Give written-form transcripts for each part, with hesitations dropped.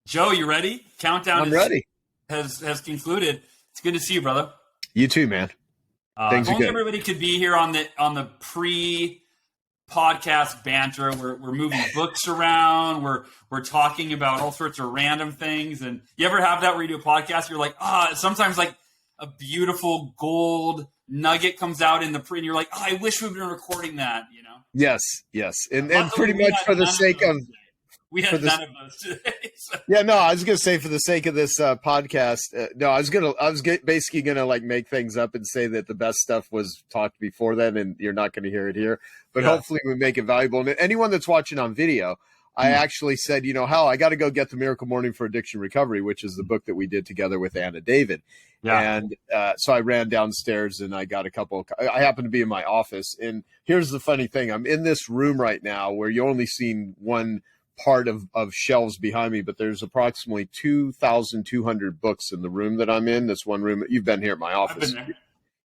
Joe, you ready? Countdown I'm ready. has concluded. It's good to see you, brother. You too, man. If Things are only good. everybody could be here on the pre-podcast banter. We're moving books around. We're talking about all sorts of random things. And you ever have that where you do a podcast? You're like, sometimes like a beautiful gold nugget comes out in the pre, and you're like, I wish we'd been recording that. You know? Yes. And Luckily, pretty much for the sake of we had none of those today. So. Yeah, no, I was gonna say for the sake of this podcast, basically gonna like make things up and say that the best stuff was talked before then, and you're not gonna hear it here. But hopefully we make it valuable. And anyone that's watching on video, I actually said, Hal, I got to go get The Miracle Morning for Addiction Recovery, which is the book that we did together with Anna David. Yeah. And so I ran downstairs and I got a couple. I happened to be in my office, and here's the funny thing: I'm in this room right now where you only seen one part of shelves behind me, but there's approximately 2,200 books in the room that I'm in. This one room. You've been here at my office.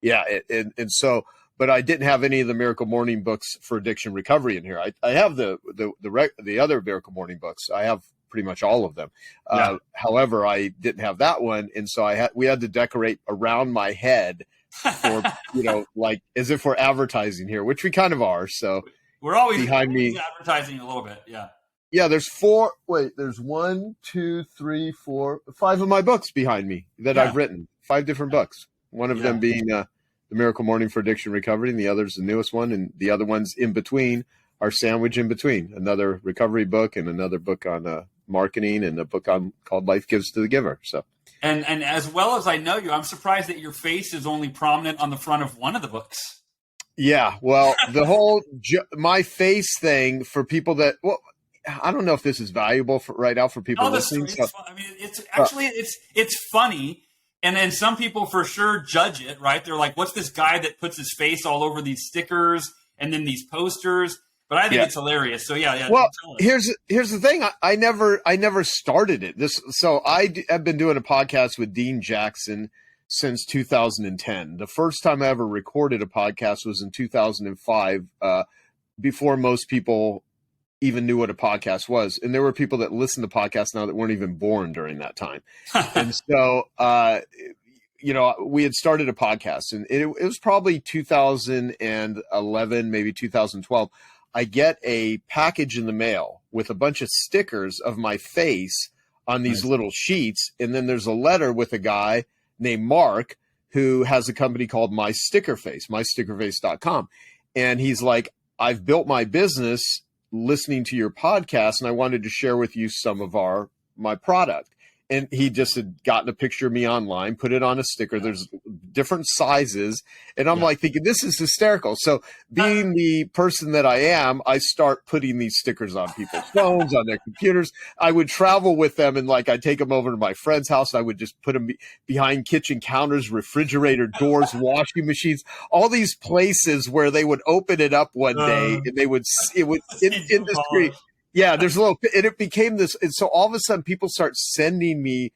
Yeah. And so, but I didn't have any of the Miracle Morning books for addiction recovery in here. I have the other Miracle Morning books. I have pretty much all of them. However, I didn't have that one. And so we had to decorate around my head for, like as if we're advertising here, which we kind of are. So we're always behind me advertising a little bit. Yeah. Yeah, there's 1, 2, 3, 4, 5 of my books behind me that I've written. 5 different books. One of them being The Miracle Morning for Addiction Recovery, and the other's the newest one, and the other ones in between are sandwiched in between. Another recovery book and another book on marketing, and a book called Life Gives to the Giver. So, and as well as I know you, I'm surprised that your face is only prominent on the front of one of the books. Yeah, well, the whole my face thing for people that I don't know if this is valuable right now for people listening. So, I mean, it's actually it's funny, and then some people for sure judge it. Right? They're like, "What's this guy that puts his face all over these stickers and then these posters?" But I think it's hilarious. So yeah. Well, here's the thing. I never started it. So I have been doing a podcast with Dean Jackson since 2010. The first time I ever recorded a podcast was in 2005, before most people even knew what a podcast was. And there were people that listen to podcasts now that weren't even born during that time. And so, we had started a podcast, and it was probably 2011, maybe 2012. I get a package in the mail with a bunch of stickers of my face on these little sheets. And then there's a letter with a guy named Mark who has a company called mystickerface.com. And he's like, I've built my business listening to your podcast, and I wanted to share with you some of my product. And he just had gotten a picture of me online, put it on a sticker. There's different sizes. And I'm like thinking, this is hysterical. So being the person that I am, I start putting these stickers on people's phones, on their computers. I would travel with them, and I'd take them over to my friend's house. I would just put them behind kitchen counters, refrigerator doors, washing machines, all these places where they would open it up one day and it would industry. Yeah, there's and it became this. And so all of a sudden people start sending me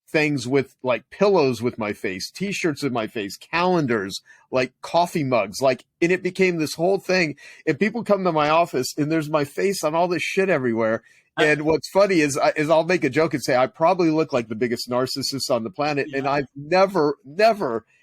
things with like pillows with my face, T-shirts with my face, calendars, like coffee mugs, and it became this whole thing. And people come to my office and there's my face on all this shit everywhere. And what's funny is I'll make a joke and say, I probably look like the biggest narcissist on the planet. Yeah. And I've never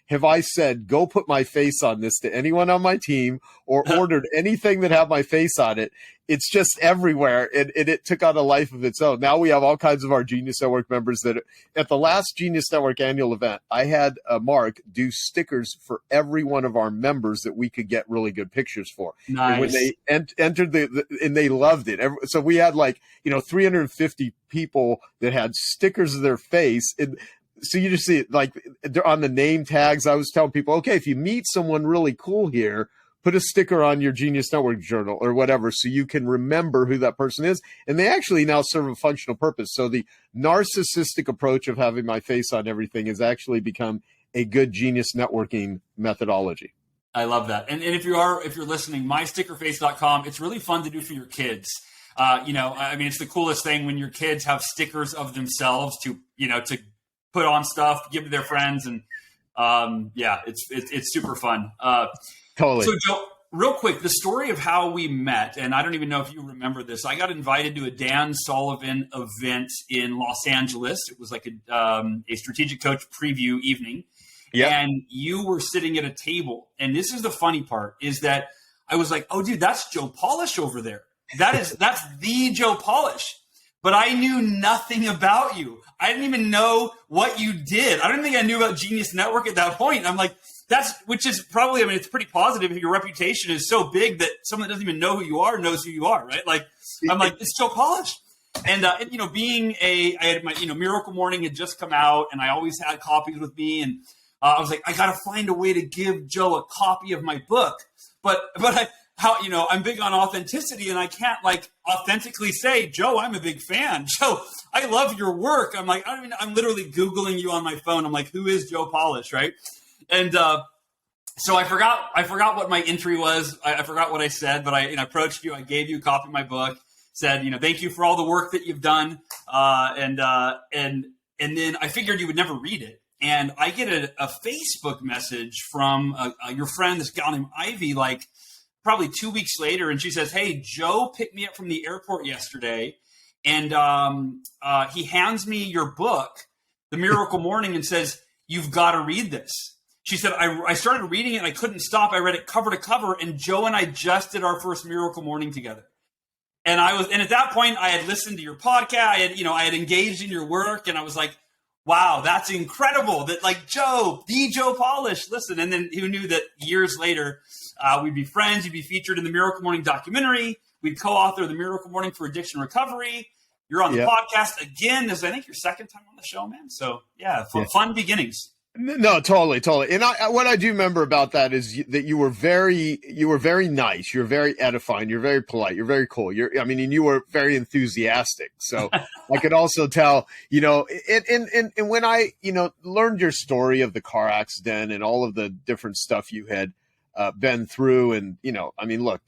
have I said, go put my face on this to anyone on my team or ordered anything that had my face on it. It's just everywhere. And it took on a life of its own. Now we have all kinds of our Genius Network members that at the last Genius Network annual event, I had Mark do stickers for every one of our members that we could get really good pictures for. Nice. And when they entered and they loved it. So we had 350 people that had stickers of their face. And so you just see it they're on the name tags. I was telling people, okay, if you meet someone really cool here, put a sticker on your Genius Network journal or whatever so you can remember who that person is. And they actually now serve a functional purpose. So the narcissistic approach of having my face on everything has actually become a good Genius Networking methodology. I love that. And if you're listening, mystickerface.com, it's really fun to do for your kids. It's the coolest thing when your kids have stickers of themselves to put on stuff, give to their friends. And it's super fun. Totally. So Joe, real quick, the story of how we met, and I don't even know if you remember this. I got invited to a Dan Sullivan event in Los Angeles. It was like a strategic coach preview evening. Yeah. And you were sitting at a table. And this is the funny part, is that I was like, oh, dude, that's Joe Polish over there. That's the Joe Polish. But I knew nothing about you. I didn't even know what you did. I don't think I knew about Genius Network at that point. I'm like, which is probably, I mean, it's pretty positive if your reputation is so big that someone that doesn't even know who you are knows who you are, right? Like, I'm like, it's Joe Polish. And, being I had my, Miracle Morning had just come out, and I always had copies with me. And I was like, I got to find a way to give Joe a copy of my book. But I'm big on authenticity, and I can't authentically say, Joe, I'm a big fan. Joe, I love your work. I'm like, I'm literally Googling you on my phone. I'm like, who is Joe Polish, right? And so I forgot what my entry was. I forgot what I said, but I approached you. I gave you a copy of my book, said, thank you for all the work that you've done. And then I figured you would never read it. And I get a Facebook message from your friend, this gal named Ivy, probably 2 weeks later. And she says, hey, Joe picked me up from the airport yesterday. And he hands me your book, The Miracle Morning, and says, you've got to read this. She said, I started reading it and I couldn't stop. I read it cover to cover, and Joe and I just did our first Miracle Morning together. And at that point I had listened to your podcast. I had engaged in your work, and I was like, wow, that's incredible that Joe, the Joe Polish, listen. And then who knew that years later we'd be friends. You'd be featured in the Miracle Morning documentary. We'd co-author the Miracle Morning for Addiction Recovery. You're on the podcast again. This is, I think, your second time on the show, man. So yeah, fun beginnings. No, totally. And what I do remember about that is that you were very nice. You're very edifying. You're very polite. You're very cool. And you were very enthusiastic. So I could also tell, and when I, learned your story of the car accident and all of the different stuff you had been through, and look,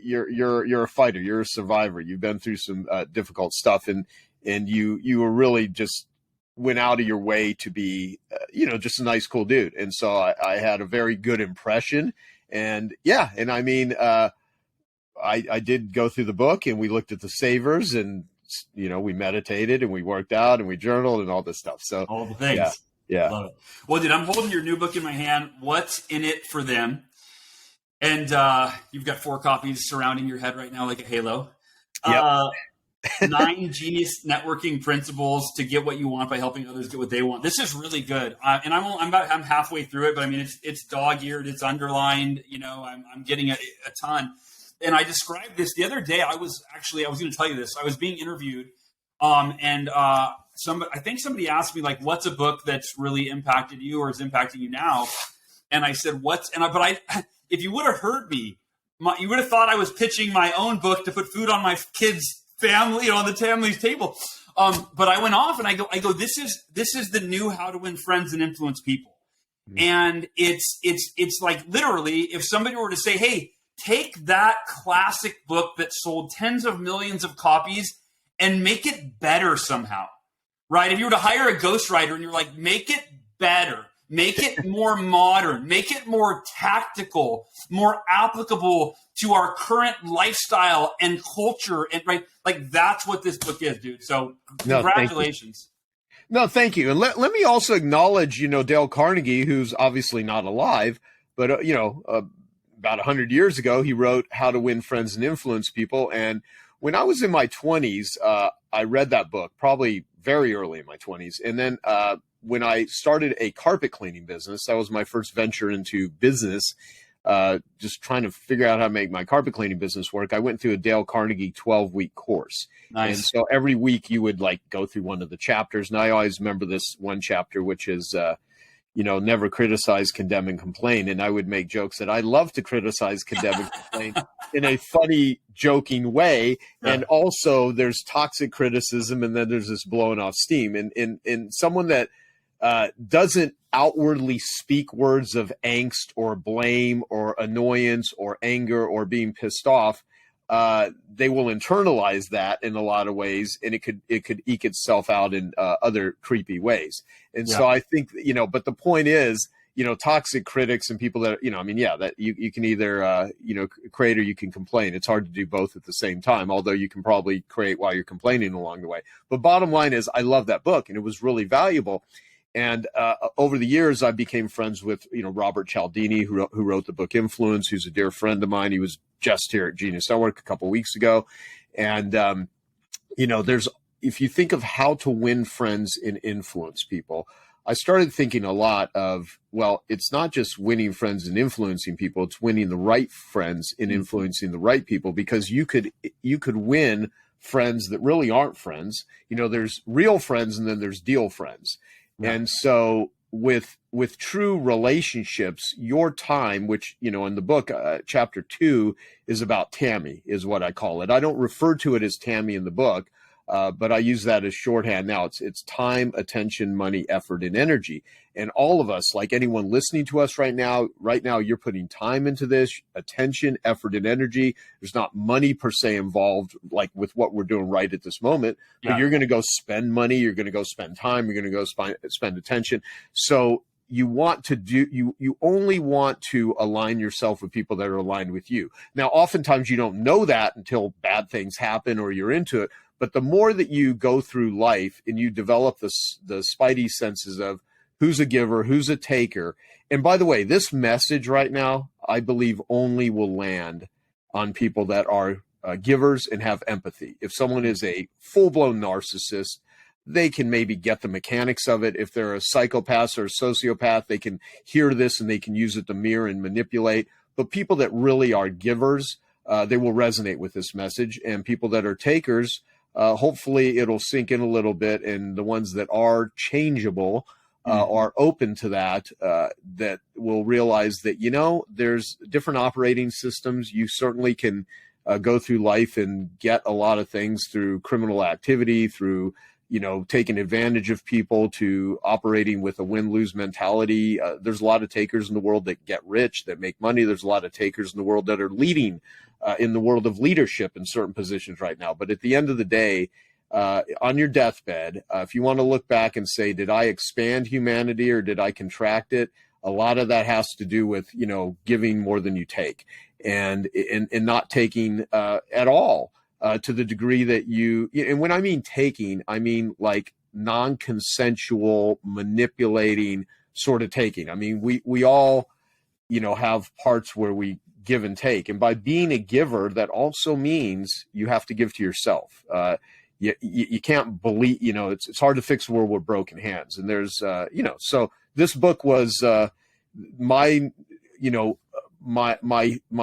you're a fighter. You're a survivor. You've been through some difficult stuff, and you were really just went out of your way to be, just a nice, cool dude. And so I had a very good impression. And I did go through the book, and we looked at the savers, and, we meditated, and we worked out, and we journaled, and all this stuff. So all the things. Yeah. Love it. Well, dude, I'm holding your new book in my hand. What's in it for them? And you've got 4 copies surrounding your head right now, like a halo. Yep. 9 genius networking principles to get what you want by helping others get what they want. This is really good. And I'm halfway through it, but it's dog-eared, it's underlined, I'm getting a ton. And I described this the other day. I was going to tell you this. I was being interviewed. And I think somebody asked me, what's a book that's really impacted you or is impacting you now? And I said, if you would have heard me, you would have thought I was pitching my own book to put food on my kids' family, on the family's table. But I went off and I go, this is the new How to Win Friends and Influence People. Mm-hmm. And it's like, literally, if somebody were to say, hey, take that classic book that sold tens of millions of copies and make it better somehow, right? If you were to hire a ghostwriter and you're like, make it better, make it more modern, make it more tactical, more applicable to our current lifestyle and culture, and right, that's what this book is, dude. So congratulations. No, thank you. And let me also acknowledge, Dale Carnegie, who's obviously not alive, but about 100 years ago, he wrote How to Win Friends and Influence People. And when I was in my 20s, I read that book, probably very early in my 20s. And then when I started a carpet cleaning business, that was my first venture into business, just trying to figure out how to make my carpet cleaning business work. I went through a Dale Carnegie 12-week course. Nice. And so every week you would go through one of the chapters. And I always remember this one chapter, which is, never criticize, condemn, and complain. And I would make jokes that I love to criticize, condemn, and complain in a funny, joking way. Yeah. And also there's toxic criticism, and then there's this blowing off steam. And someone that doesn't outwardly speak words of angst or blame or annoyance or anger or being pissed off, they will internalize that in a lot of ways, and it could eke itself out in other creepy ways. And so I think, but the point is toxic critics and people that, that you can either, create or you can complain. It's hard to do both at the same time, although you can probably create while you're complaining along the way. But bottom line is, I love that book, and it was really valuable. And over the years, I became friends with, Robert Cialdini, who wrote the book Influence, who's a dear friend of mine. He was just here at Genius Network a couple of weeks ago. And, if you think of how to win friends and influence people, I started thinking a lot of, well, it's not just winning friends and influencing people, it's winning the right friends and influencing the right people, because you could win friends that really aren't friends. There's real friends and then there's deal friends. Yeah. And so with true relationships, your time, which, in the book, chapter 2 is about Tammy, is what I call it. I don't refer to it as Tammy in the book, but I use that as shorthand now. It's time, attention, money, effort, and energy. And all of us, like anyone listening to us right now, you're putting time into this, attention, effort, and energy. There's not money per se involved, like with what we're doing right at this moment, but you're going to go spend money. You're going to go spend time. You're going to go spend attention. So you only want to align yourself with people that are aligned with you. Now, oftentimes you don't know that until bad things happen or you're into it. But the more that you go through life and you develop the spidey senses of who's a giver, who's a taker. And by the way, this message right now, I believe only will land on people that are givers and have empathy. If someone is a full-blown narcissist, they can maybe get the mechanics of it. If they're a psychopath or a sociopath, they can hear this and they can use it to mirror and manipulate. But people that really are givers, they will resonate with this message. And people that are takers, hopefully it'll sink in a little bit. And the ones that are changeable are open to that, that will realize that, there's different operating systems. You certainly can go through life and get a lot of things through criminal activity, through taking advantage of people, to operating with a win-lose mentality. There's a lot of takers in the world that get rich, that make money. There's a lot of takers in the world that are leading in the world of leadership in certain positions right now. But at the end of the day, on your deathbed, if you want to look back and say, did I expand humanity or did I contract it? A lot of that has to do with, giving more than you take and not taking at all. To the degree that and when I mean taking, I mean like non-consensual, manipulating sort of taking. I mean, we all, have parts where we give and take. And by being a giver, that also means you have to give to yourself. You can't believe, it's hard to fix a world with broken hands. And there's, so this book was my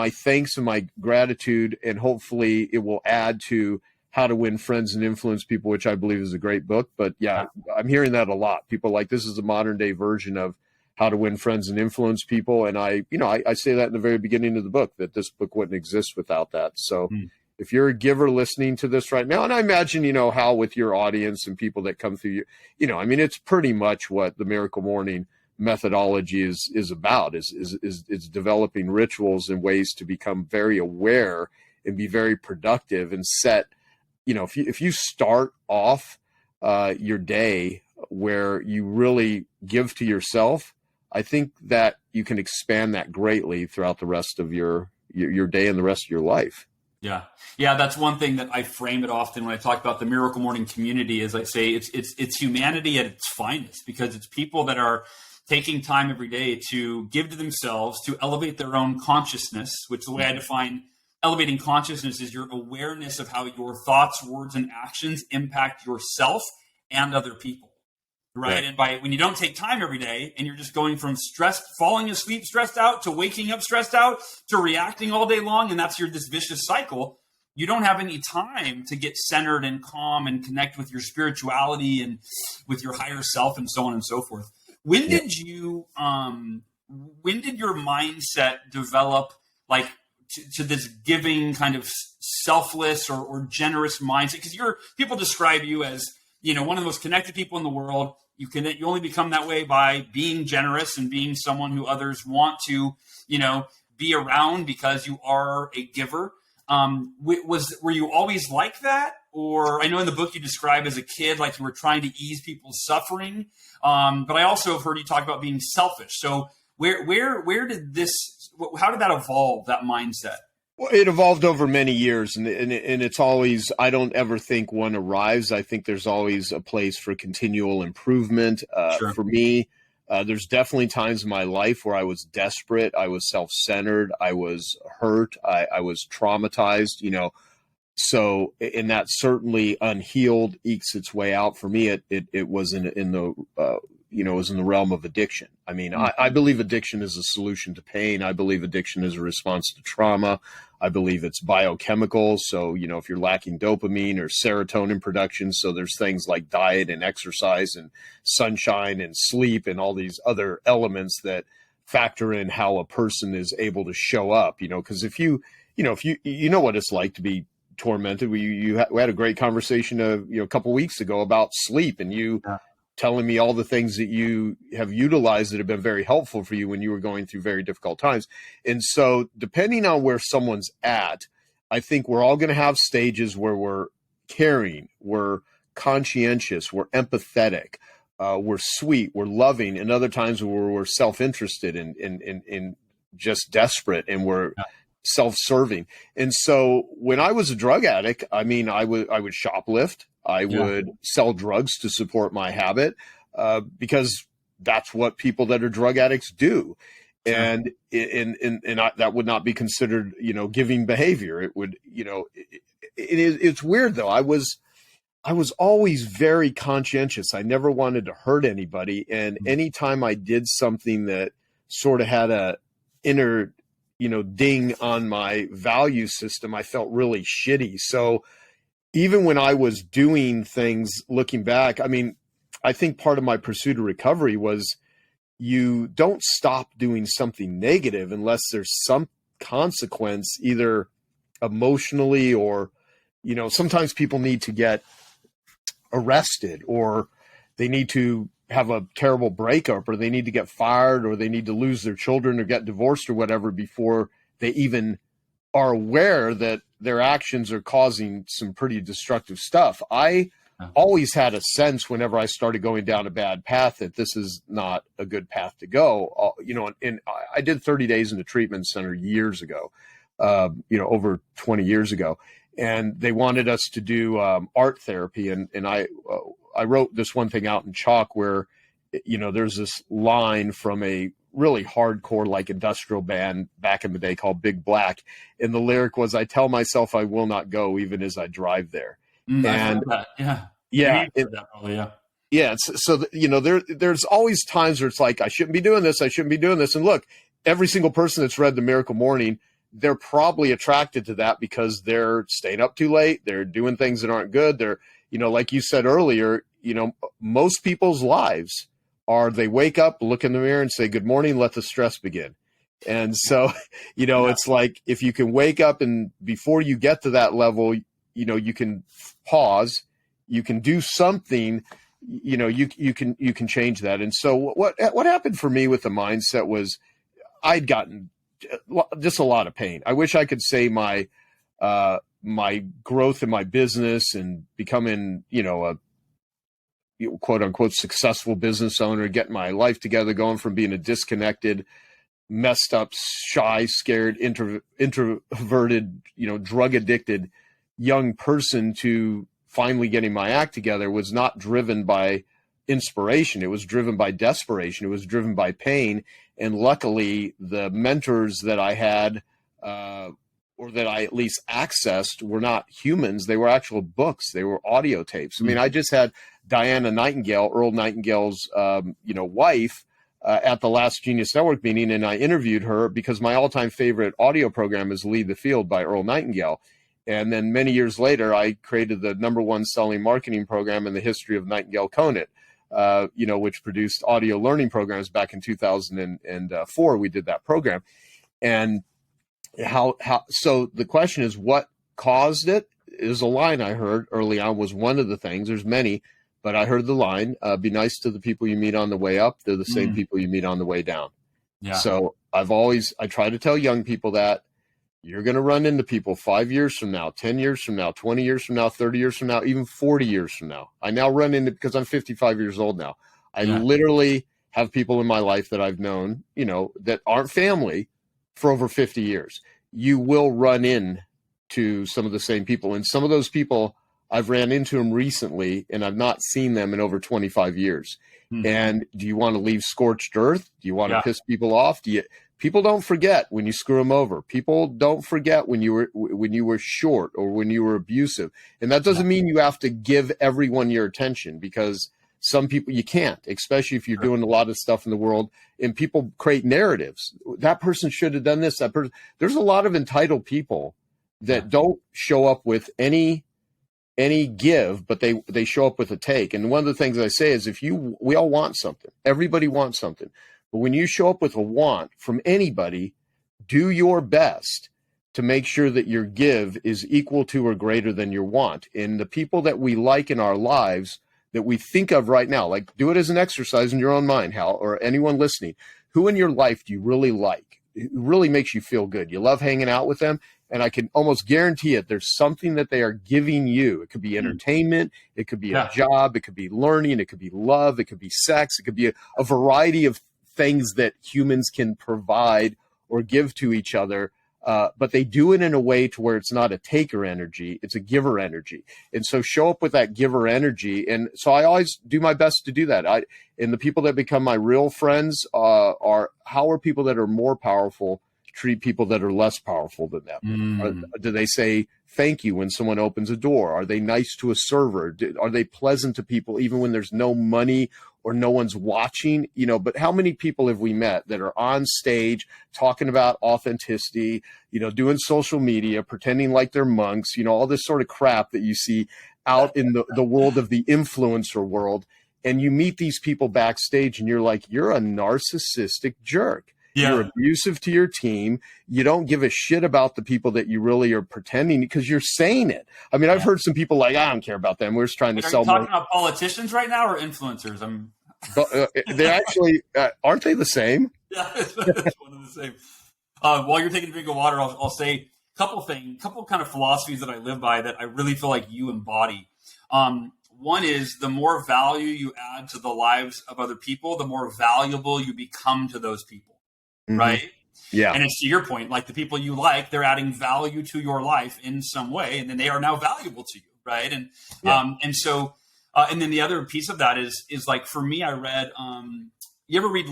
thanks and my gratitude, and hopefully it will add to How to Win Friends and Influence People, which I believe is a great book. But yeah, I'm hearing that a lot. People like, this is a modern day version of How to Win Friends and Influence People. And I say that in the very beginning of the book, that this book wouldn't exist without that. So if you're a giver listening to this right now, and I imagine, how with your audience and people that come through you, it's pretty much what the Miracle Morning methodology is about, is developing rituals and ways to become very aware and be very productive and set, if you start off your day where you really give to yourself, I think that you can expand that greatly throughout the rest of your day and the rest of your life. Yeah. That's one thing that I frame it often when I talk about the Miracle Morning community. As I say, it's humanity at its finest, because it's people that are taking time every day to give to themselves, to elevate their own consciousness, which the way I define elevating consciousness is your awareness of how your thoughts, words, and actions impact yourself and other people. Right. And when you don't take time every day and you're just going from falling asleep stressed out, to waking up stressed out, to reacting all day long, and that's this vicious cycle, you don't have any time to get centered and calm and connect with your spirituality and with your higher self and so on and so forth. When did your mindset develop to this giving kind of selfless or generous mindset? Because people describe you as, one of the most connected people in the world. You only become that way by being generous and being someone who others want to, be around because you are a giver. Were you always like that? Or I know in the book you describe as a kid, like you were trying to ease people's suffering. But I also have heard you talk about being selfish. So Where did this? How did that evolve? That mindset. Well, it evolved over many years, and it's always, I don't ever think one arrives. I think there's always a place for continual improvement. Sure. For me, there's definitely times in my life where I was desperate, I was self-centered, I was hurt, I was traumatized, So, and that certainly unhealed ekes its way out. For me, it was in the it was in the realm of addiction. I mean, I believe addiction is a solution to pain. I believe addiction is a response to trauma. I believe it's biochemical. So, if you're lacking dopamine or serotonin production, so there's things like diet and exercise and sunshine and sleep and all these other elements that factor in how a person is able to show up, because if you know what it's like to be tormented. We had a great conversation a couple weeks ago about sleep, and you telling me all the things that you have utilized that have been very helpful for you when you were going through very difficult times. And so depending on where someone's at, I think we're all going to have stages where we're caring, we're conscientious, we're empathetic, we're sweet, we're loving, and other times where we're self-interested and just desperate, and we're self-serving. And so when I was a drug addict, I mean, I would shoplift, I would sell drugs to support my habit, because that's what people that are drug addicts do. Sure. And that would not be considered, giving behavior. It would, it's weird though. I was always very conscientious. I never wanted to hurt anybody. And anytime I did something that sort of had a inner, ding on my value system, I felt really shitty. So even when I was doing things, looking back, I mean, I think part of my pursuit of recovery was you don't stop doing something negative unless there's some consequence, either emotionally or, sometimes people need to get arrested, or they need to have a terrible breakup, or they need to get fired, or they need to lose their children or get divorced or whatever before they even are aware that their actions are causing some pretty destructive stuff. I always had a sense whenever I started going down a bad path that this is not a good path to go. And I did 30 days in the treatment center years ago, over 20 years ago. And they wanted us to do art therapy. And I wrote this one thing out in chalk where, there's this line from a really hardcore, like industrial band back in the day called Big Black. And the lyric was, "I tell myself I will not go even as I drive there." And I've heard that. There's always times where it's like, I shouldn't be doing this. I shouldn't be doing this. And look, every single person that's read The Miracle Morning, they're probably attracted to that because they're staying up too late. They're doing things that aren't good. They're, like you said earlier, most people's lives are, they wake up, look in the mirror and say, "Good morning, let the stress begin." And so, it's like, if you can wake up and before you get to that level, you can pause, you can do something, you can change that. And so what happened for me with the mindset was I'd gotten just a lot of pain. I wish I could say my growth in my business and becoming, a quote unquote successful business owner, getting my life together, going from being a disconnected, messed up, shy, scared, introverted, drug addicted young person to finally getting my act together, was not driven by inspiration. It was driven by desperation. It was driven by pain. And luckily, the mentors that I had, or that I at least accessed, were not humans. They were actual books. They were audio tapes. I mean, I just had Diana Nightingale, Earl Nightingale's, wife, at the last Genius Network meeting. And I interviewed her because my all-time favorite audio program is Lead the Field by Earl Nightingale. And then many years later, I created the #1 selling marketing program in the history of Nightingale Conant, which produced audio learning programs back in 2004. We did that program. And so the question is, what caused it? Is a line I heard early on, was one of the things. There's many, but I heard the line, "Be nice to the people you meet on the way up. They're the same people you meet on the way down." Yeah. So I try to tell young people that you're going to run into people 5 years from now, 10 years from now, 20 years from now, 30 years from now, even 40 years from now. I now run into, because I'm 55 years old now, I literally have people in my life that I've known, that aren't family for over 50 years. You will run in to some of the same people. And some of those people, I've ran into them recently, and I've not seen them in over 25 years. Mm-hmm. And do you want to leave scorched earth? Do you want to piss people off? People don't forget when you screw them over. People don't forget when you were short or when you were abusive. And that doesn't mean you have to give everyone your attention, because some people you can't, especially if you're doing a lot of stuff in the world and people create narratives. That person should have done this. That person. There's a lot of entitled people that don't show up with any give, but they show up with a take. And one of the things I say is, we all want something. Everybody wants something. But when you show up with a want from anybody, do your best to make sure that your give is equal to or greater than your want. And the people that we like in our lives that we think of right now, like, do it as an exercise in your own mind, Hal, or anyone listening. Who in your life do you really like? It really makes you feel good. You love hanging out with them. And I can almost guarantee it, there's something that they are giving you. It could be entertainment. It could be a job. It could be learning. It could be love. It could be sex. It could be a variety of things that humans can provide or give to each other. But they do it in a way to where it's not a taker energy, it's a giver energy. And so show up with that giver energy. And so I always do my best to do that. And the people that become my real friends are how are people that are more powerful treat people that are less powerful than them? Do they say thank you when someone opens a door? Are they nice to a server? Are they pleasant to people even when there's no money or no one's watching? But how many people have we met that are on stage talking about authenticity, doing social media, pretending like they're monks, all this sort of crap that you see out in the world of the influencer world. And you meet these people backstage and you're like, you're a narcissistic jerk. Yeah. You're abusive to your team. You don't give a shit about the people that you really are pretending, because you're saying it. I mean, I've heard some people like, I don't care about them. We're just trying to sell more. Are you talking about politicians right now or influencers? They actually, aren't they the same? Yeah, it's one of the same. While you're taking a drink of water, I'll say a couple kind of philosophies that I live by that I really feel like you embody. One is, the more value you add to the lives of other people, the more valuable you become to those people. Right? Yeah. And it's to your point, like the people you like, they're adding value to your life in some way, and then they are now valuable to you. Right. And, so, and then the other piece of that is like, for me, I read, you ever read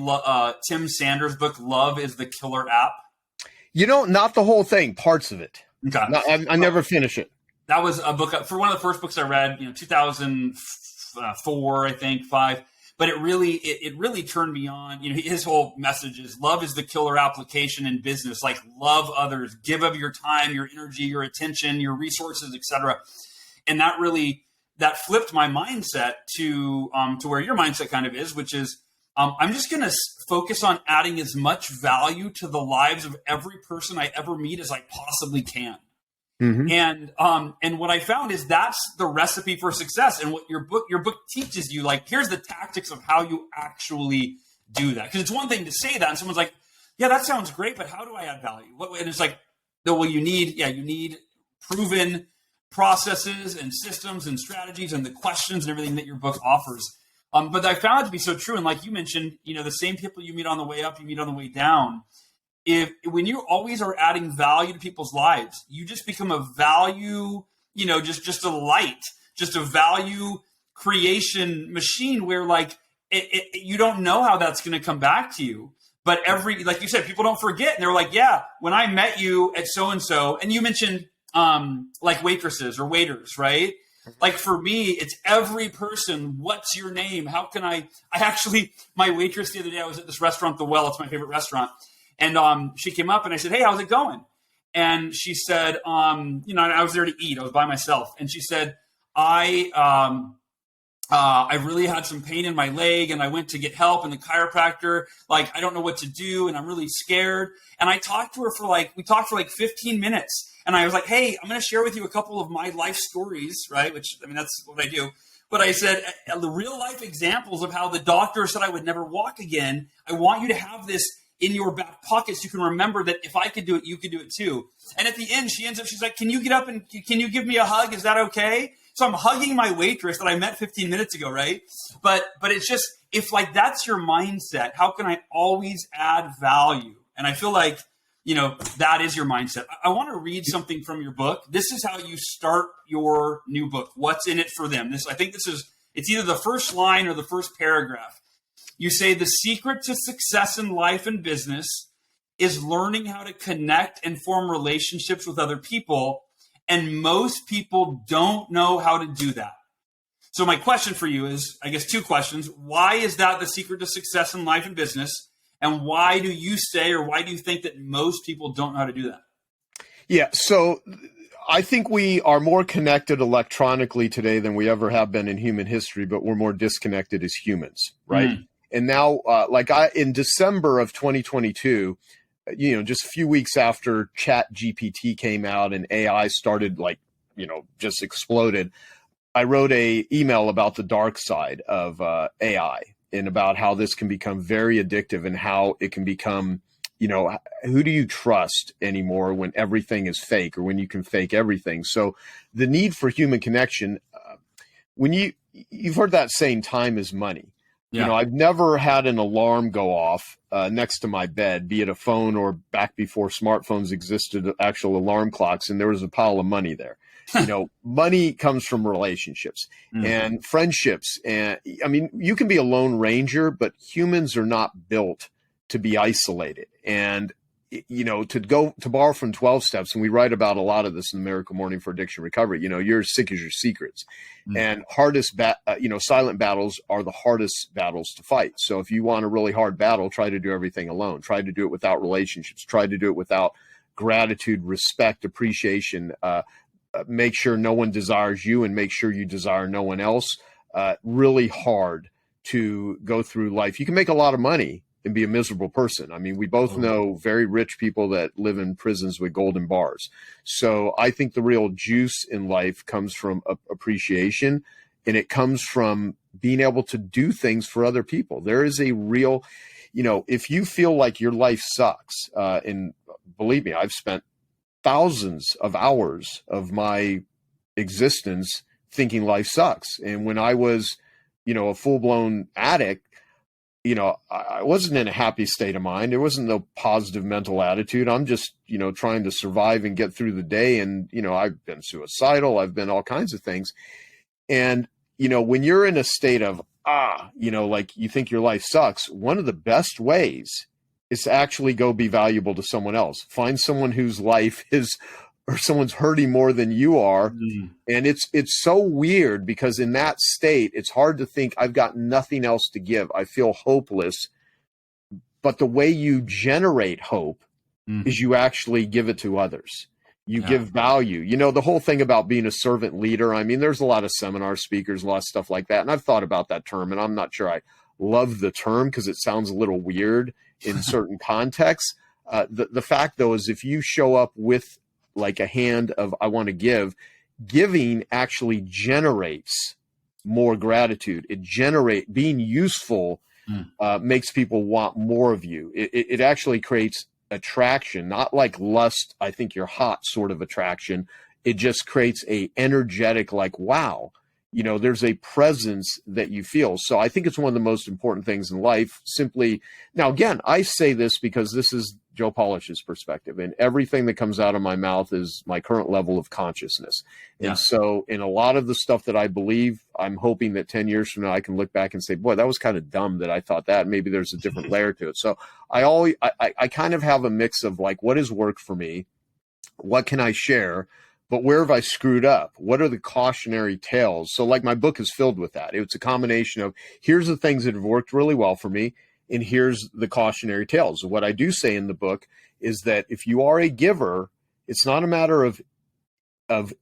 Tim Sanders' book, Love is the Killer App? Not the whole thing, parts of it. Okay. No, I never finish it. That was a book for one of the first books I read, 2004, I think, 5. But it really turned me on. His whole message is love is the killer application in business. Like, love others, give of your time, your energy, your attention, your resources, etc. And that flipped my mindset to where your mindset kind of is, which is I'm just going to focus on adding as much value to the lives of every person I ever meet as I possibly can. Mm-hmm. And what I found is that's the recipe for success. And what your book teaches you, like, here's the tactics of how you actually do that. Because it's one thing to say that, and someone's like, yeah, that sounds great, but how do I add value? And it's like, no, well, you need proven processes and systems and strategies and the questions and everything that your book offers. But I found it to be so true. And like you mentioned, the same people you meet on the way up, you meet on the way down. When you always are adding value to people's lives, you just become a value, just a light, just a value creation machine where, like, you don't know how that's going to come back to you. But like you said, people don't forget. And they're like, yeah, when I met you at so-and-so, and you mentioned like waitresses or waiters, right? Like, for me, it's every person. What's your name? How can I actually, my waitress the other day, I was at this restaurant, The Well, it's my favorite restaurant. And she came up and I said, hey, how's it going? And she said, I was there to eat. I was by myself. And she said, I really had some pain in my leg and I went to get help, and the chiropractor, like, I don't know what to do and I'm really scared. And I talked to her we talked for like 15 minutes. And I was like, hey, I'm going to share with you a couple of my life stories, right? Which, that's what I do. But I said, the real life examples of how the doctor said I would never walk again. I want you to have this in your back pocket so you can remember that if I could do it, you could do it too. And at the end, she's like, can you get up and can you give me a hug? Is that okay? I'm hugging my waitress that I met 15 minutes ago, right? But it's just, if like that's your mindset, how can I always add value? And I feel like, that is your mindset. I want to read something from your book. This is how you start your new book. What's in it for them? I think it's either the first line or the first paragraph. You say the secret to success in life and business is learning how to connect and form relationships with other people. And most people don't know how to do that. So my question for you is, I guess, two questions. Why is that the secret to success in life and business? And why do you say, or why do you think that most people don't know how to do that? Yeah. So I think we are more connected electronically today than we ever have been in human history, but we're more disconnected as humans. Right. And now, in December of 2022, just a few weeks after Chat GPT came out and AI started just exploded, I wrote a email about the dark side of AI and about how this can become very addictive and how it can become, who do you trust anymore when everything is fake or when you can fake everything? So the need for human connection, when you've heard that saying, time is money. Yeah. I've never had an alarm go off next to my bed, be it a phone or back before smartphones existed, actual alarm clocks, and there was a pile of money there. Money comes from relationships and friendships. And I mean, you can be a lone ranger, but humans are not built to be isolated. And, to borrow from 12 steps, and we write about a lot of this in the Miracle Morning for Addiction Recovery, you're as sick as your secrets. And silent battles are the hardest battles to fight. So if you want a really hard battle, try to do everything alone. Try to do it without relationships. Try to do it without gratitude, respect, appreciation. Make sure no one desires you and make sure you desire no one else. Really hard to go through life. You can make a lot of money and be a miserable person. I mean, we both know very rich people that live in prisons with golden bars. So I think the real juice in life comes from appreciation, and it comes from being able to do things for other people. There is a real, if you feel like your life sucks, and believe me, I've spent thousands of hours of my existence thinking life sucks. And when I was, a full-blown addict, I wasn't in a happy state of mind. There wasn't no positive mental attitude. I'm just, trying to survive and get through the day. And, I've been suicidal. I've been all kinds of things. And, when you're in a state of, like you think your life sucks, one of the best ways is to actually go be valuable to someone else. Find someone whose life is, or someone's hurting more than you are. And it's so weird because in that state, it's hard to think I've got nothing else to give. I feel hopeless. But the way you generate hope is you actually give it to others. You give value. The whole thing about being a servant leader. I mean, there's a lot of seminar speakers, a lot of stuff like that. And I've thought about that term, and I'm not sure I love the term because it sounds a little weird in certain contexts. The fact, though, is if you show up with like a hand of I want to give, giving actually generates more gratitude. Being useful makes people want more of you. It actually creates attraction, not like lust, I think you're hot sort of attraction. It just creates a energetic, like, wow, there's a presence that you feel. So I think it's one of the most important things in life. Simply, now again, I say this because this is Joe Polish's perspective, and everything that comes out of my mouth is my current level of consciousness. And so in a lot of the stuff that I believe, I'm hoping that 10 years from now, I can look back and say, boy, that was kind of dumb that I thought that. Maybe there's a different layer to it. So I kind of have a mix of like, what has worked for me? What can I share? But where have I screwed up? What are the cautionary tales? So like my book is filled with that. It's a combination of here's the things that have worked really well for me, and here's the cautionary tales. What I do say in the book is that if you are a giver, it's not a matter of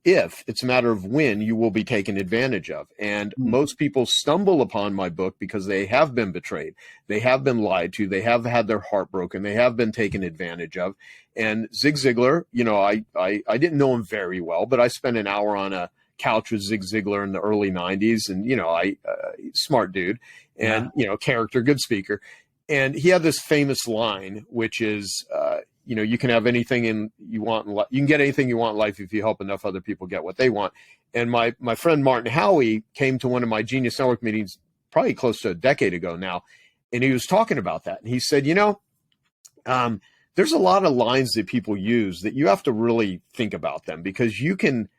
if, it's a matter of when you will be taken advantage of. And most people stumble upon my book because they have been betrayed. They have been lied to. They have had their heart broken. They have been taken advantage of. And Zig Ziglar, I didn't know him very well, but I spent an hour on a couch with Zig Ziglar in the early 90s. And, smart dude and, character, good speaker. And he had this famous line, which is, you can have anything you want in life. You can get anything you want in life if you help enough other people get what they want. And my friend Martin Howie came to one of my Genius Network meetings probably close to a decade ago now, and he was talking about that. And he said, there's a lot of lines that people use that you have to really think about them, because you can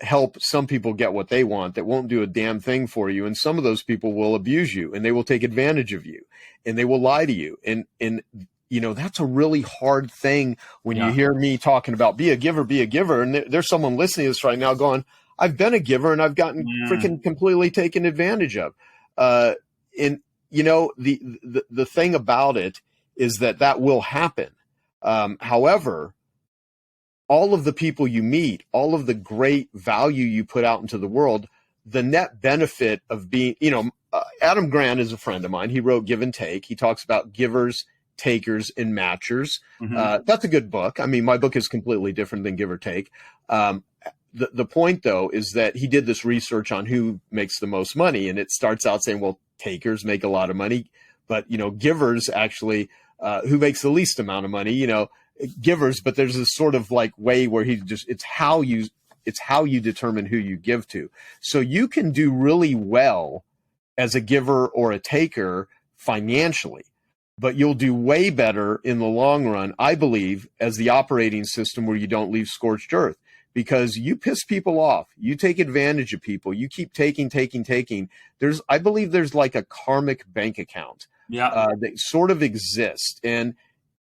help some people get what they want that won't do a damn thing for you. And some of those people will abuse you, and they will take advantage of you, and they will lie to you. And that's a really hard thing when you hear me talking about be a giver. And there's someone listening to this right now going, I've been a giver and I've gotten freaking completely taken advantage of. The thing about it is that will happen. However, all of the people you meet, all of the great value you put out into the world, the net benefit of being, Adam Grant is a friend of mine. He wrote Give and Take. He talks about givers, takers, and matchers. That's a good book. I mean, my book is completely different than Give or Take. The point, though, is that he did this research on who makes the most money. And it starts out saying, well, takers make a lot of money, but, givers actually, who makes the least amount of money, givers, but there's this sort of like way where it's how you determine who you give to. So you can do really well as a giver or a taker financially, but you'll do way better in the long run, I believe, as the operating system where you don't leave scorched earth, because you piss people off. You take advantage of people. You keep taking. I believe there's like a karmic bank account that sort of exists. And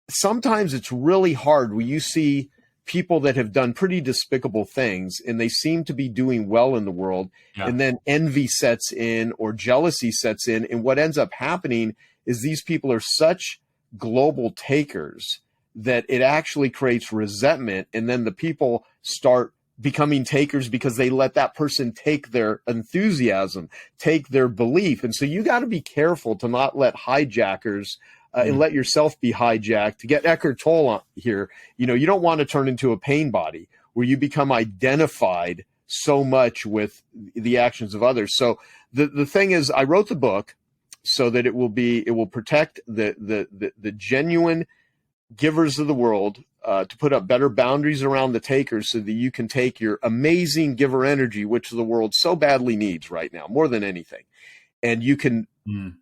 sometimes it's really hard when you see people that have done pretty despicable things and they seem to be doing well in the world, and then envy sets in or jealousy sets in. And what ends up happening is these people are such global takers that it actually creates resentment. And then the people start becoming takers because they let that person take their enthusiasm, take their belief. And so you got to be careful to not let hijackers and let yourself be hijacked. To get Eckhart Tolle on here, you don't want to turn into a pain body where you become identified so much with the actions of others. So the thing is, I wrote the book so that it will protect the genuine givers of the world, to put up better boundaries around the takers, so that you can take your amazing giver energy, which the world so badly needs right now, more than anything. And you can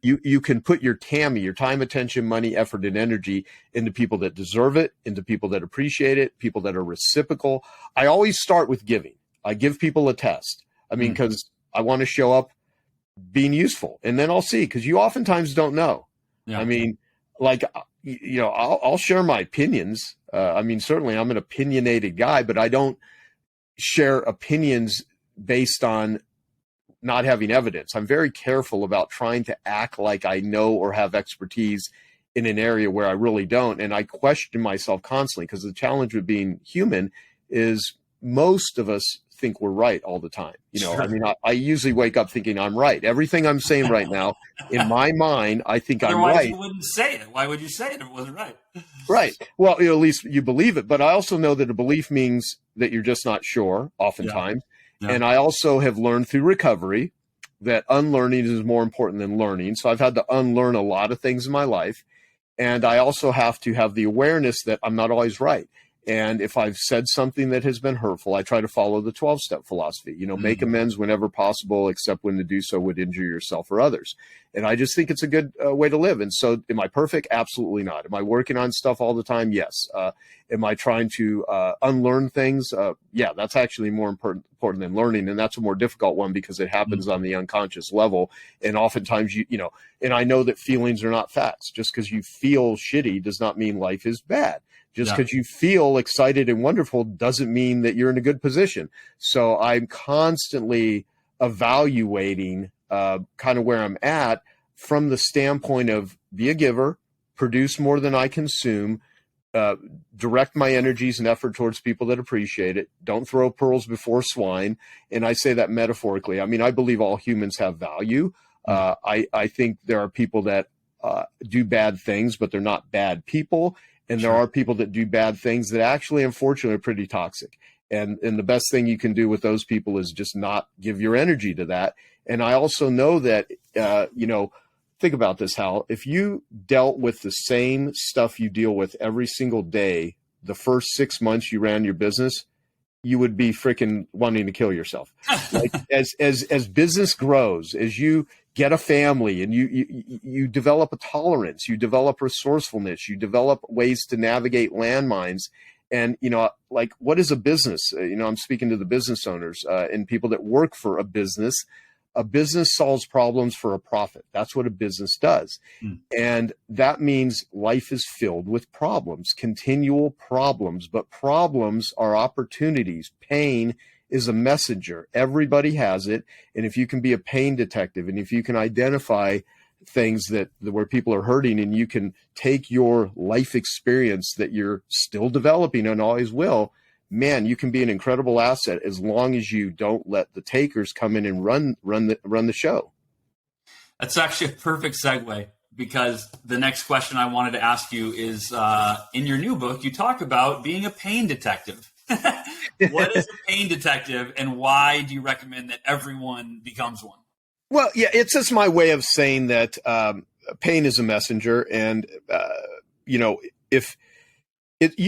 you can put your TAMI, your time, attention, money, effort, and energy into people that deserve it, into people that appreciate it, people that are reciprocal. I always start with giving. I give people a test. I mean, because I want to show up being useful, and then I'll see, because you oftentimes don't know. I mean, like, I'll share my opinions. I mean, certainly I'm an opinionated guy, but I don't share opinions based on not having evidence. I'm very careful about trying to act like I know or have expertise in an area where I really don't. And I question myself constantly, because the challenge with being human is most of us think we're right all the time. I mean, I usually wake up thinking I'm right. Everything I'm saying right now, in my mind, I think I'm right. You wouldn't say it. Why would you say it if it wasn't right? Right. Well, at least you believe it. But I also know that a belief means that you're just not sure oftentimes. And I also have learned through recovery that unlearning is more important than learning. So I've had to unlearn a lot of things in my life. And I also have to have the awareness that I'm not always right. And if I've said something that has been hurtful, I try to follow the 12-step philosophy, make amends whenever possible, except when to do so would injure yourself or others. And I just think it's a good way to live. And so am I perfect? Absolutely not. Am I working on stuff all the time? Yes. Am I trying to unlearn things? Yeah, that's actually more important than learning. And that's a more difficult one, because it happens on the unconscious level. And oftentimes, and I know that feelings are not facts. Just because you feel shitty does not mean life is bad. Just because you feel excited and wonderful doesn't mean that you're in a good position. So I'm constantly evaluating kind of where I'm at from the standpoint of be a giver, produce more than I consume, direct my energies and effort towards people that appreciate it. Don't throw pearls before swine. And I say that metaphorically. I mean, I believe all humans have value. I think there are people that do bad things, but they're not bad people. And there are people that do bad things that actually, unfortunately, are pretty toxic. And the best thing you can do with those people is just not give your energy to that. And I also know that, think about this, Hal. If you dealt with the same stuff you deal with every single day the first 6 months you ran your business, you would be freaking wanting to kill yourself. Like as business grows, as you get a family and you develop a tolerance, you develop resourcefulness, you develop ways to navigate landmines. And, like, what is a business? I'm speaking to the business owners and people that work for a business. A business solves problems for a profit. That's what a business does. And that means life is filled with problems, continual problems, but problems are opportunities. Pain is a messenger. Everybody has it. And if you can be a pain detective, and if you can identify things where people are hurting, and you can take your life experience that you're still developing and always will, man, you can be an incredible asset as long as you don't let the takers come in and run the show. That's actually a perfect segue, because the next question I wanted to ask you is, in your new book, you talk about being a pain detective. What is a pain detective, and why do you recommend that everyone becomes one? Well, yeah, it's just my way of saying that pain is a messenger. And,